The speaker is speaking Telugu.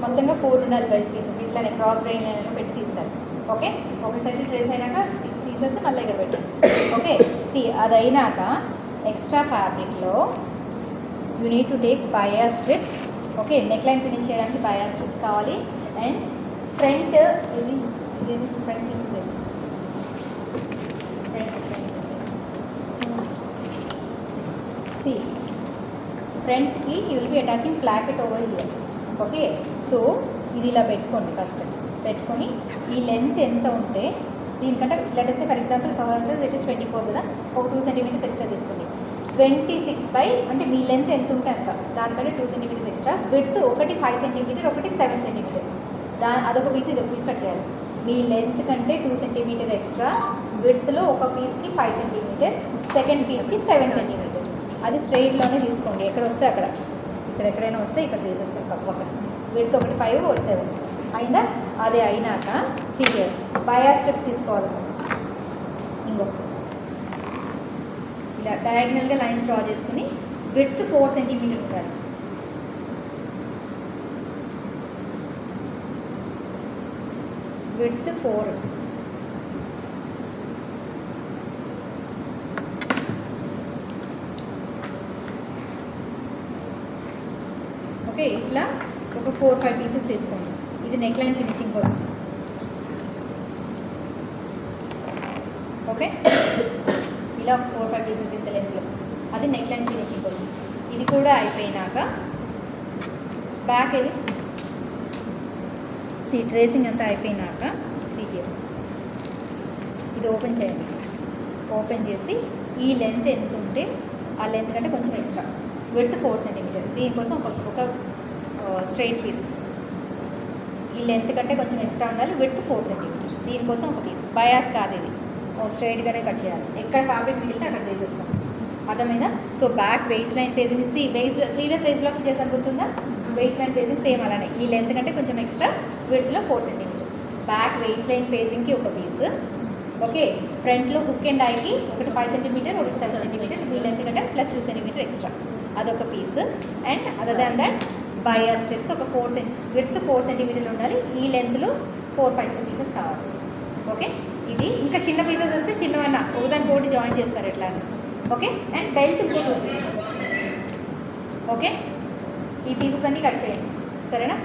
మొత్తంగా 4 ఉండాలి బెల్ట్ పీసెస్. ఇట్లానే క్రాస్ గ్రెయిన్ లైన్లో పెట్టి తీస్తారు. ఓకే, ఒకసారి ట్రేస్ అయినాక తీసేసి మళ్ళీ ఇక్కడ పెట్టండి. ఓకే, అది అయినాక ఎక్స్ట్రా ఫ్యాబ్రిక్లో you need to take bias strips. Okay, neck line finish చేయడానికి బయా స్ట్రిప్స్ కావాలి. అండ్ ఫ్రంట్ ఇది ఫ్రంట్ పీస్ ఫ్రంట్కి you will be attaching placket over here. Okay, so ఇది ఇలా పెట్టుకోండి. ఫస్ట్ పెట్టుకొని ఈ లెంత్ ఎంత ఉంటే దీనికంటే latest for example covers it is 24 కదా, ఒక 2 సెంటీమీటర్స్ ఎక్స్ట్రా తీసుకోండి. 26 అంటే మీ లెంత్ ఎంత ఉంటే అంత, దానికంటే 2 సెంటీమీటర్స్ ఎక్స్ట్రా. విడ్త్ ఒకటి 5 సెంటీమీటర్, ఒకటి 7 సెంటీమీటర్. అదొక పీస్, ఇది ఒక పీస్ కట్ చేయాలి. మీ లెంత్ కంటే 2 సెంటీమీటర్ ఎక్స్ట్రా, విడ్త్లో ఒక పీస్కి 5 సెంటీమీటర్, సెకండ్ పీస్కి 7 సెంటీమీటర్. అది స్ట్రైట్లోనే తీసుకోండి. ఎక్కడ వస్తే అక్కడ, ఇక్కడ ఎక్కడైనా వస్తే ఇక్కడ తీసేసుకోండి. పక్కన విడ్త్ ఒకటి 5, ఒకటి 7 అయిందా? అది అయినాక సీరియల్ బయా స్టెప్స్ తీసుకోవాలి. ఇంకో ఇలా డయాగ్నల్గా లైన్స్ డ్రా చేసుకుని విడ్త్ 4 సెంటీమీటర్ ఉండాలి. విడ్త్ 4. ఓకే, ఇట్లా ఒక 4-5 పీసెస్ తీసుకోండి. ఇది నెక్ లైన్ ఫినిషింగ్ కోసం. ఓకే, ఇలా ఒక 4-5 పీసెస్ ఇంత లెంత్లో, అది నెక్ లైన్ ఫినిషింగ్ కోసం. ఇది కూడా అయిపోయినాక బ్యాక్ ఇది ట్రేసింగ్ అంతా అయిపోయినాక ఇది ఓపెన్ చేయండి. ఓపెన్ చేసి ఈ లెంత్ ఎంత ఉంటే ఆ లెంత్ కంటే కొంచెం ఎక్స్ట్రా, విడ్త్ 4 సెంటీమీటర్. దీనికోసం ఒక స్ట్రైట్ పీస్, ఈ లెంత్ కంటే కొంచెం ఎక్స్ట్రా ఉండాలి, విడ్త్ 4 సెంటీమీటర్. దీనికోసం ఒక పీస్. బయాస్ కాదు ఇది, స్ట్రైట్గానే కట్ చేయాలి. ఎక్కడ ఫ్యాబ్రిక్ మిగిలితే అక్కడ తీసేస్తాం. అర్థమైందా? So back waist line facing sleeveless waist block చేసాను, గుర్తుందా? వేస్ట్ లైన్ ఫేజింగ్ సేమ్ అలానే, ఈ లెంత్ కంటే కొంచెం ఎక్స్ట్రా, విడ్త్లో 4 సెంటీమీటర్. బ్యాక్ వేస్ట్ లైన్ ఫేజింగ్కి ఒక పీస్. ఓకే, ఫ్రంట్లో హుక్ అండ్ ఐకి ఒకటి 5 సెంటీమీటర్, ఒకటి 7 సెంటీమీటర్, ఈ లెంత్ కంటే ప్లస్ 2 సెంటీమీటర్ ఎక్స్ట్రా, అదొక పీస్. And other than that bias strips ఒక 4 విడ్త్ 4 సెంటీమీటర్లు ఉండాలి, ఈ లెంత్లో 4-5 పీసెస్ కావాలి. ఓకే, ఇది ఇంకా చిన్న పీసెస్ వస్తే చిన్నవన్నా ఒకదానికి ఒకటి జాయిన్ చేస్తారు ఎట్లా. ఓకే, అండ్ బెల్ట్ ఇంకో 2 పీసెస్. ఓకే, ఈ పీసెస్ అన్నీ కట్ చేయండి, సరేనా?